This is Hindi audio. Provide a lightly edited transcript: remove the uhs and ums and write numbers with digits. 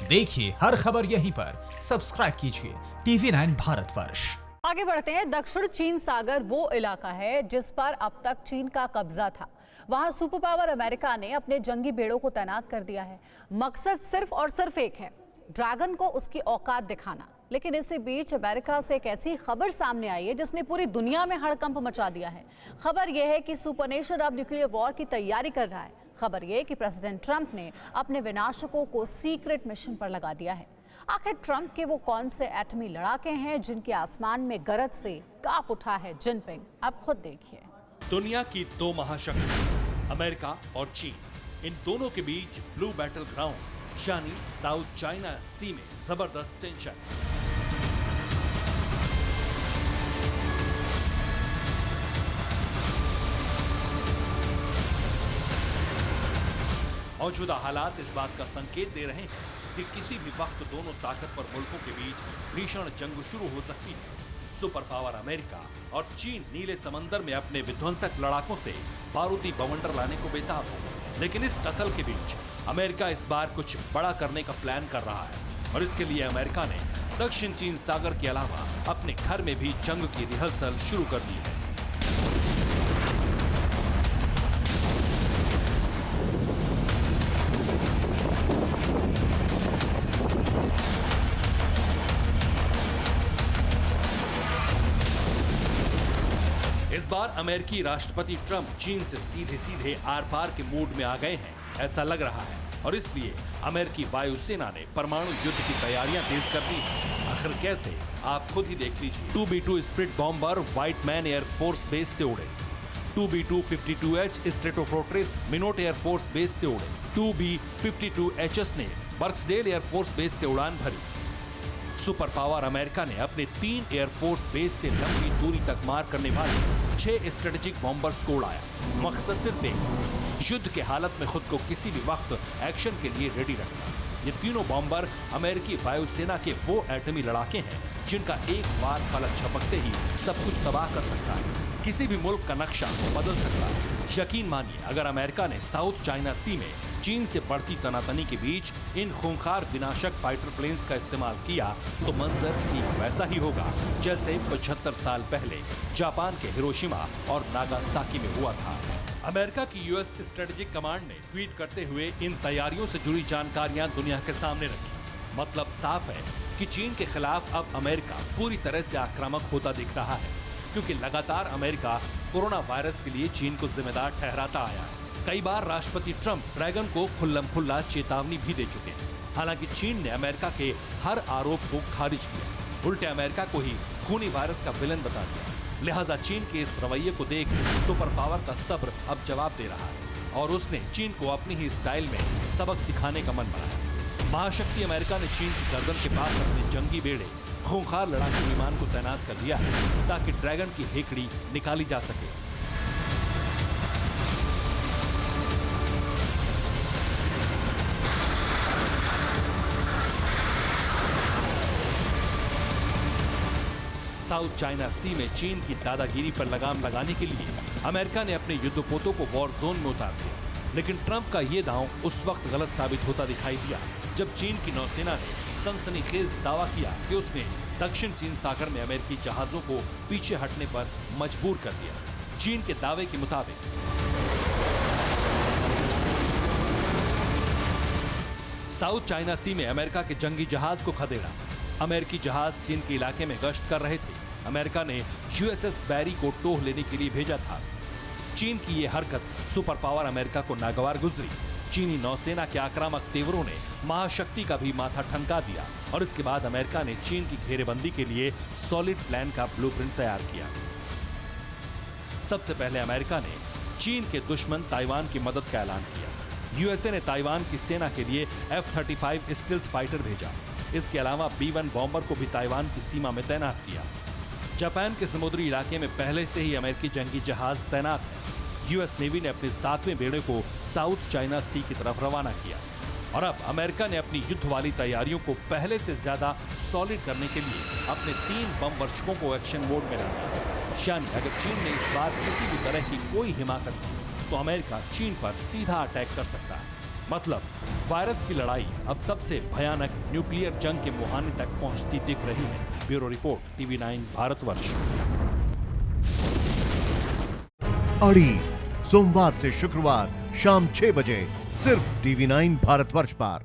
देखिए हर खबर यहीं पर, सब्सक्राइब कीजिए TV9 भारतवर्ष। आगे बढ़ते हैं। दक्षिण चीन सागर वो इलाका है जिस पर अब तक चीन का कब्जा था। वहां सुपर पावर अमेरिका ने अपने जंगी बेड़ों को तैनात कर दिया है। मकसद सिर्फ और सिर्फ एक है, ड्रैगन को उसकी औकात दिखाना। लेकिन इसी बीच अमेरिका से एक ऐसी खबर सामने आई है जिसने पूरी दुनिया में हड़कंप मचा दिया है। खबर यह है कि सुपरनेशन अब न्यूक्लियर वॉर की तैयारी कर रहा है। खबर यह कि प्रेसिडेंट ट्रंप ने अपने विनाशकों को सीक्रेट मिशन पर लगा दिया है। आखिर ट्रंप के वो कौन से एटमी लड़ाके हैं जिनके आसमान में गरज से कांप उठा है जिनपिंग? आप खुद देखिए। दुनिया की दो महाशक्ति अमेरिका और चीन, इन दोनों के बीच ब्लू बैटल ग्राउंड यानी साउथ चाइना सी में जबरदस्त टेंशन। मौजूदा हालात इस बात का संकेत दे रहे हैं कि किसी भी वक्त दोनों ताकतवर मुल्कों के बीच भीषण जंग शुरू हो सकती है। सुपर पावर अमेरिका और चीन नीले समंदर में अपने विध्वंसक लड़ाकों से बारूदी बवंडर लाने को बेताब है। लेकिन इस टसल के बीच अमेरिका इस बार कुछ बड़ा करने का प्लान कर रहा है और इसके लिए अमेरिका ने दक्षिण चीन सागर के अलावा अपने घर में भी जंग की रिहर्सल शुरू कर दी है। इस बार अमेरिकी राष्ट्रपति ट्रंप चीन से सीधे सीधे आर पार के मूड में आ गए हैं, ऐसा लग रहा है। और इसलिए अमेरिकी वायुसेना ने परमाणु युद्ध की तैयारियां तेज कर दी हैं। आखिर कैसे, आप खुद ही देख लीजिए। 2B-2 split bomber white man air force base से उड़े। 2B-252H Stratofortress मिनोट air force base से उड़े। 2B-52HS ने बर्क्सडेल एयर फोर्स बेस से उड़ान भरी। सुपर पावर अमेरिका ने अपने 3 एयरफोर्स बेस से लंबी दूरी तक मार करने वाले 6 स्ट्रेटेजिक बॉम्बर्स को उड़ाया। मकसद सिर्फ एक, युद्ध के हालत में खुद को किसी भी वक्त एक्शन के लिए रेडी रखना। ये तीनों बॉम्बर अमेरिकी वायुसेना के वो एटमी लड़ाके हैं जिनका एक बार पलक झपकते ही सब कुछ तबाह कर सकता है, किसी भी मुल्क का नक्शा बदल सकता है। यकीन मानिए, अगर अमेरिका ने साउथ चाइना सी में चीन से बढ़ती तनातनी के बीच इन खूंखार विनाशक फाइटर प्लेन्स का इस्तेमाल किया तो मंजर ठीक वैसा ही होगा जैसे 75 साल पहले जापान के हिरोशिमा और नागासाकी में हुआ था। अमेरिका की यूएस स्ट्रेटेजिक कमांड ने ट्वीट करते हुए इन तैयारियों से जुड़ी जानकारियां दुनिया के सामने रखी। मतलब साफ है कि चीन के खिलाफ अब अमेरिका पूरी तरह से आक्रामक होता दिख रहा है, क्योंकि लगातार अमेरिका कोरोना वायरस के लिए चीन को जिम्मेदार ठहराता आया है। कई बार राष्ट्रपति ट्रंप ड्रैगन को खुल्लम खुल्ला चेतावनी भी दे चुके हैं। हालांकि चीन ने अमेरिका के हर आरोप को खारिज किया, उल्टे अमेरिका को ही खूनी वायरस का विलन बता दिया। लिहाजा चीन के इस रवैये को देख सुपर पावर का सब्र अब जवाब दे रहा है और उसने चीन को अपनी ही स्टाइल में सबक सिखाने का मन बनाया। महाशक्ति अमेरिका ने चीन की गर्दन के पास अपने जंगी बेड़े खूंखार लड़ाकू विमान को तैनात कर दिया है ताकि ड्रैगन की हेकड़ी निकाली जा सके। साउथ चाइना सी में चीन की दादागिरी पर लगाम लगाने के लिए अमेरिका ने अपने युद्धपोतों को वॉर जोन में उतार दिया। लेकिन ट्रंप का ये दांव उस वक्त गलत साबित होता दिखाई दिया जब चीन की नौसेना ने सनसनीखेज दावा किया कि उसने दक्षिण चीन सागर में अमेरिकी जहाजों को पीछे हटने पर मजबूर कर दिया। चीन के दावे के मुताबिक साउथ चाइना सी में अमेरिका के जंगी जहाज को खदेड़ा। अमेरिकी जहाज चीन के इलाके में गश्त कर रहे थे। अमेरिका ने यूएसएस बैरी को टोह लेने के लिए भेजा था। चीन की ये हरकत सुपर पावर अमेरिका को नागवार गुजरी। चीनी नौसेना के आक्रामक तेवरों ने महाशक्ति का भी माथा ठनका दिया और इसके बाद अमेरिका ने चीन की घेरेबंदी के लिए सॉलिड प्लान का ब्लूप्रिंट तैयार किया। सबसे पहले अमेरिका ने चीन के दुश्मन ताइवान की मदद का ऐलान किया। यूएसए ने ताइवान की सेना के लिए F-35 स्टील्थ फाइटर भेजा। इसके अलावा B-1 बॉम्बर को भी ताइवान की सीमा में तैनात किया। जापान के समुद्री इलाके में पहले से ही अमेरिकी जंगी जहाज तैनात है। यूएस नेवी ने अपने 7वें बेड़े को साउथ चाइना सी की तरफ रवाना किया और अब अमेरिका ने अपनी युद्ध वाली तैयारियों को पहले से ज्यादा सॉलिड करने के लिए अपने 3 बम वर्षकों को एक्शन मोड में रखा। यानी अगर चीन ने इस बार किसी भी तरह की कोई हिमाकत की तो अमेरिका चीन पर सीधा अटैक कर सकता है। मतलब वायरस की लड़ाई अब सबसे भयानक न्यूक्लियर जंग के मुहाने तक पहुंचती दिख रही है। Bureau report, TV9 Bharatvarsh. अड़ी सोमवार से शुक्रवार शाम 6 बजे सिर्फ TV9 भारतवर्ष पर।